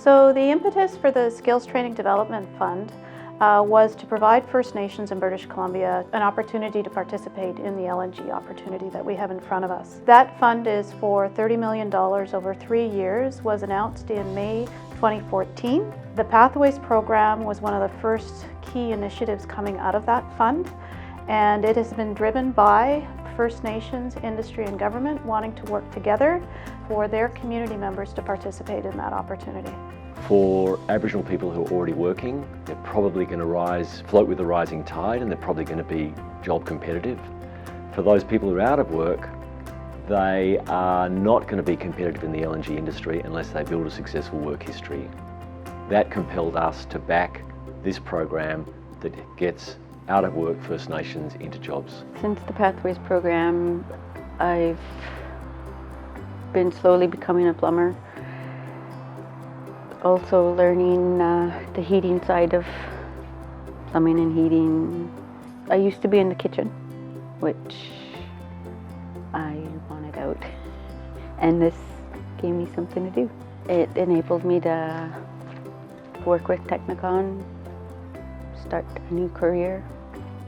So the impetus for the Skills Training Development Fund was to provide First Nations in British Columbia an opportunity to participate in the LNG opportunity that we have in front of us. That fund is for $30 million over 3 years, was announced in May 2014. The Pathways program was one of the first key initiatives coming out of that fund, and it has been driven by First Nations, industry and government wanting to work together for their community members to participate in that opportunity. For Aboriginal people who are already working, they're probably going to float with the rising tide, and they're probably going to be job competitive. For those people who are out of work, they are not going to be competitive in the LNG industry unless they build a successful work history. That compelled us to back this program that gets out of work First Nations into jobs. Since the Pathways program, I've been slowly becoming a plumber. Also learning the heating side of plumbing and heating. I used to be in the kitchen, which I wanted out, and this gave me something to do. It enabled me to work with Technicon, start a new career.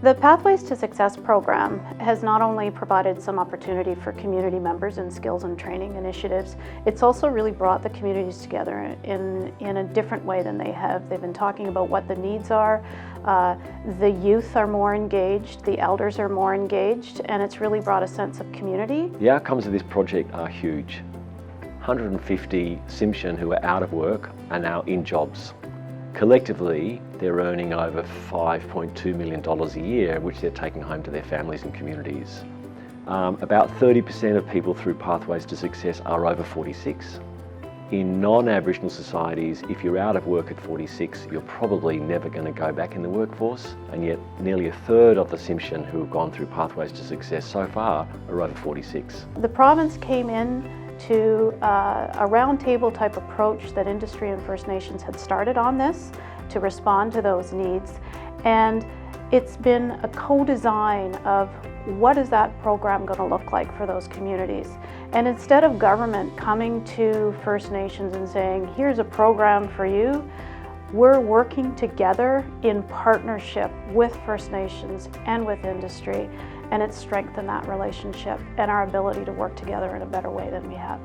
The Pathways to Success program has not only provided some opportunity for community members in skills and training initiatives, it's also really brought the communities together in a different way than they have. They've been talking about what the needs are. The youth are more engaged, the elders are more engaged, and it's really brought a sense of community. The outcomes of this project are huge. 150 Tsimshian who are out of work are now in jobs. Collectively, they're earning over $5.2 million a year, which they're taking home to their families and communities. About 30% of people through Pathways to Success are over 46. In non-Aboriginal societies, if you're out of work at 46, you're probably never going to go back in the workforce, and yet nearly a third of the Tsimshian who have gone through Pathways to Success so far are over 46. The province came in to a roundtable type approach that industry and First Nations had started on this to respond to those needs, and it's been a co-design of what is that program going to look like for those communities. And instead of government coming to First Nations and saying, here's a program for you, we're working together in partnership with First Nations and with industry, and it's strengthened that relationship and our ability to work together in a better way than we have.